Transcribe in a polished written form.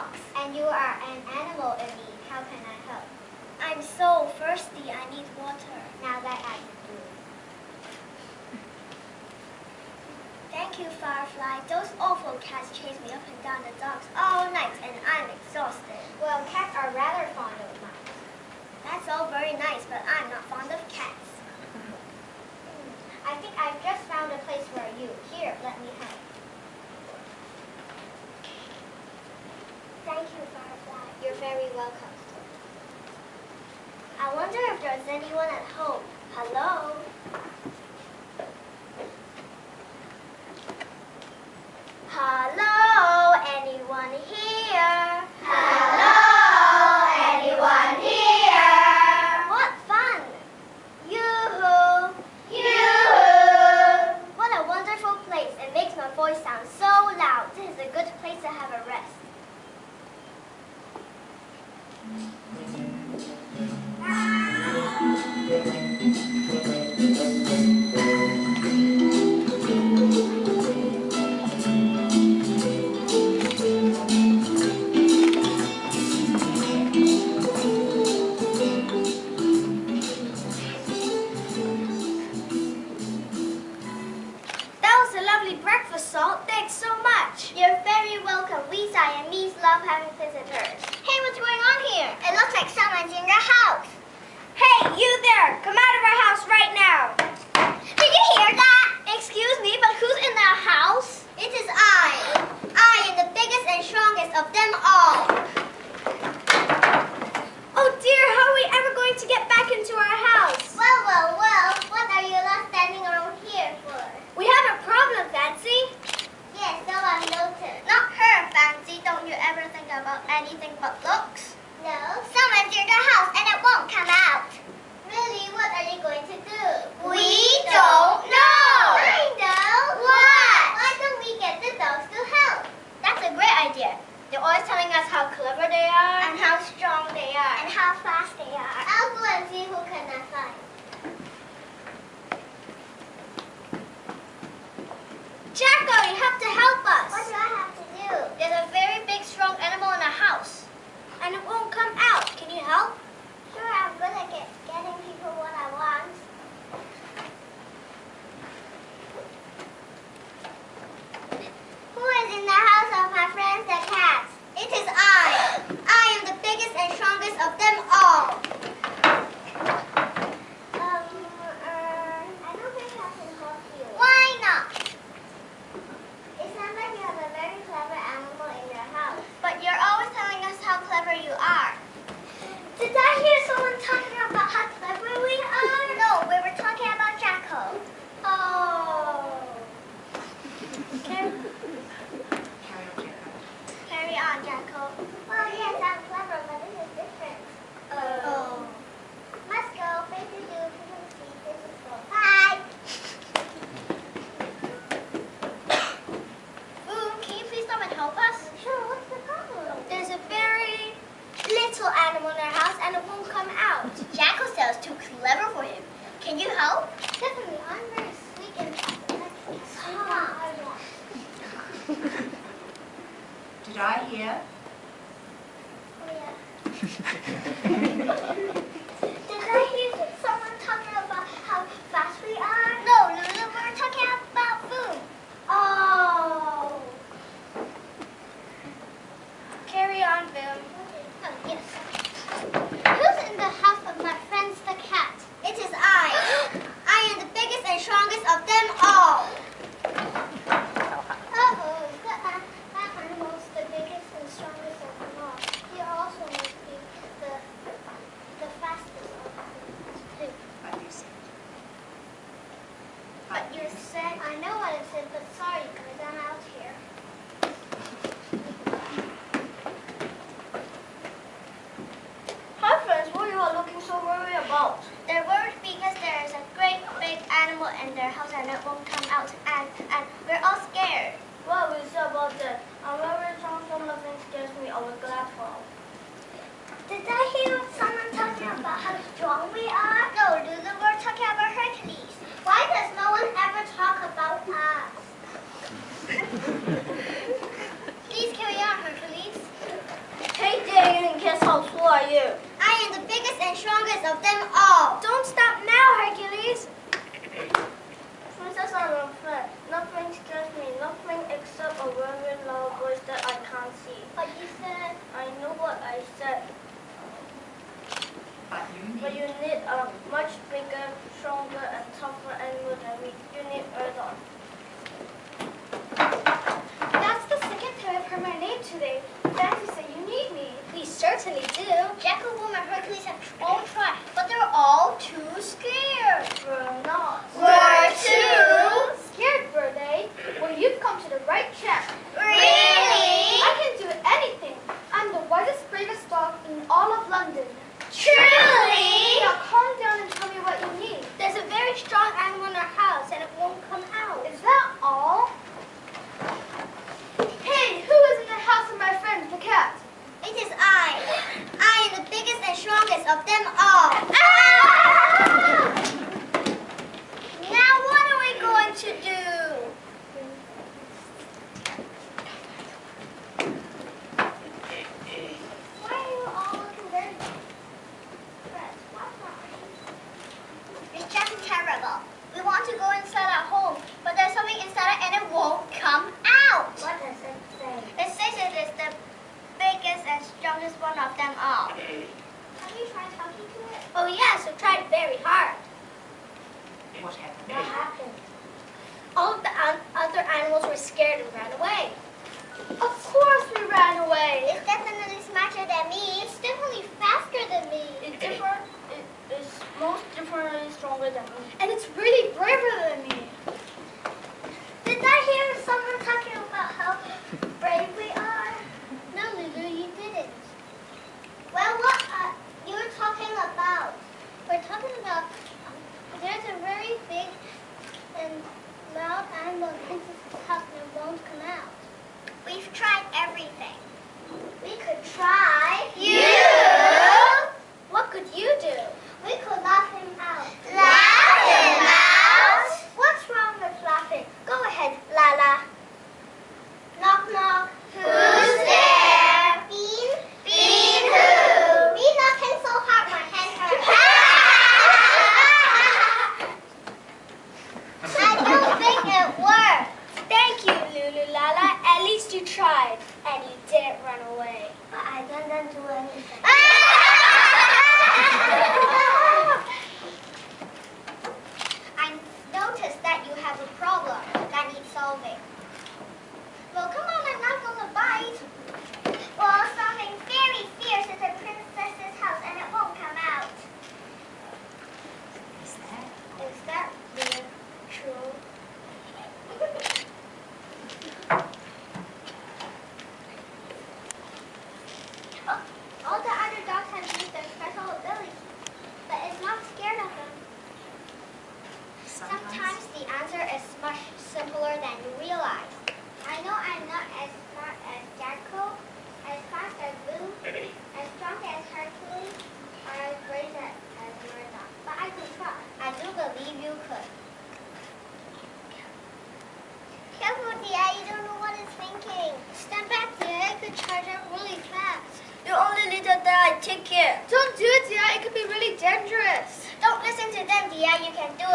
dogs. And you are an animal in need. How can I help? I'm so thirsty. I need water. Now that I can do. Thank you, Firefly. Those awful cats chase me up and down the docks all night, and I'm exhausted. Well, cats are rather fond of mice. That's all very nice, but I'm not fond of cats. I think I've just found a place for you. Here, let me help. Thank you, Firefly. You're very welcome. I wonder if there's anyone at home. Hello? Hello? Anyone here? Hello? Anyone here? What fun! Yoo-hoo! Yoo-hoo! What a wonderful place. It makes my voice sound so loud. This is a good place to have a rest. That was a lovely breakfast, Salt. Thanks so much. You're very welcome. We Siamese love having visitors. Hey, what's going on here? It looks like someone's in your house. Hey, you there! Come out of our house right now. Did you hear that? Excuse me, but who's in the house? It is I. I am the biggest and strongest of them all. Oh dear, how are we ever going to get back into our house? Well, well, well, what are you left standing around here for? We have a problem, Fancy. Yes, so I've noticed. Not her, Fancy. Don't you ever think about anything but looks? No. Someone's in the house and it won't come out. Really? What are you going to do? We don't know. I know. What? Why don't we get the dogs to help? That's a great idea. They're always telling us how clever they are. And how strong they are. And how fast they are. I'll go and see who can I find. Jacko, you have to help us. What do I have to do? There's a very big, strong animal in the house. And it won't come out. Can you help? Sure, I'm good at getting people what I want. Who is in the house of my friends the cats? It is I. I am the biggest and strongest of them all. I don't think I can help you. Why not? It sounds like you have a very clever animal in your house. But you're always telling us how clever you are. Did I hear someone talking about how clever we are? No, we were talking about Jacko. Oh. Carry on, Jacko. Well, yes, I'm clever, but this is different. Oh. Let's go. Thank you, dude. This is cool. Bye. Boom, can you please stop and help us? Sure, what's the problem? There's a very little animal in our house and it won't come out. Jacko says it's too clever for him. Can you help? Definitely. I'm very sweet and Did I hear? Oh, yeah. Did I hear someone talking about how fast we are? No, Lulu, we were talking about food. Oh. Carry on, Boom. Oh, yes. Who's in the house of my friends the cat? It is I. I am the biggest and strongest of them all. Uh-oh, that animal's the biggest and strongest of them all. He also must be the fastest. of them all. Don't stop now, Hercules. Princess, I'm afraid. Nothing scares me. Nothing except a very loud voice that I can't see. But you said... I know what I said. But You need a much bigger, stronger, and tougher animal than me. You need Erdon. That's the second time I've heard my name today. Fancy said you need me. We certainly do. Jekyll, Woman, Hercules have all tried, but they're all too scared. We're not. We're too Scared, were they? Well, you've come to the right chap. Really? I can do anything. I'm the wisest, bravest dog in all of London. Truly? Now calm down and tell me what you need. There's a very strong animal in our house, and it won't come out. Is that all? Hey, who is in the house of my friend, the cat? It is I. I am the biggest and strongest of them all. Now what are we going to do? Why are you all looking very depressed? What's wrong? It's just terrible. We want to go inside our home, but there's something inside and it won't come out. What does it say? It says it is the biggest and strongest one of them all. Have you tried talking to it? Oh yes, we tried very hard. what happened? What happened? All of the other animals were scared and ran away. Of course we ran away. It's definitely smarter than me. It's definitely faster than me. It's different. It is most definitely stronger than me. And it's really braver than me. Did I hear someone talking about how brave we are? No, Lulu, you didn't. Well, what you were talking about? We're talking about there's a very big and loud animal in Princess's house and it won't come out. We've tried everything. We could try. You? What could you do? We could laugh him out. Laugh him out? What's wrong with laughing? Go ahead, Lala. Knock, knock. Who's there? Bean. Bean who? Me knocking so hard my hand hurts. I don't think it worked. Thank you, Lulu Lala. At least you tried. And you didn't run away. But I didn't do anything. I noticed that you have a problem that needs solving. Well, come on, I'm not going to bite. Well, something very fierce is in Princess's house and it won't come out. Is that really true? All the other dogs have used their special abilities, but it's not scared of them. Sometimes the answer is much simpler than you realize. I know I'm not as smart as Jacko, as fast as Boo, as strong as Hercules, or as brave as Murdoch, but I could try. I do believe you could. Careful, dear, you don't know what it's thinking. Stand back, dear, it could charge up really fast. You only little that I take care. Don't do it, dear, it could be really dangerous. Don't listen to them, dear, you can do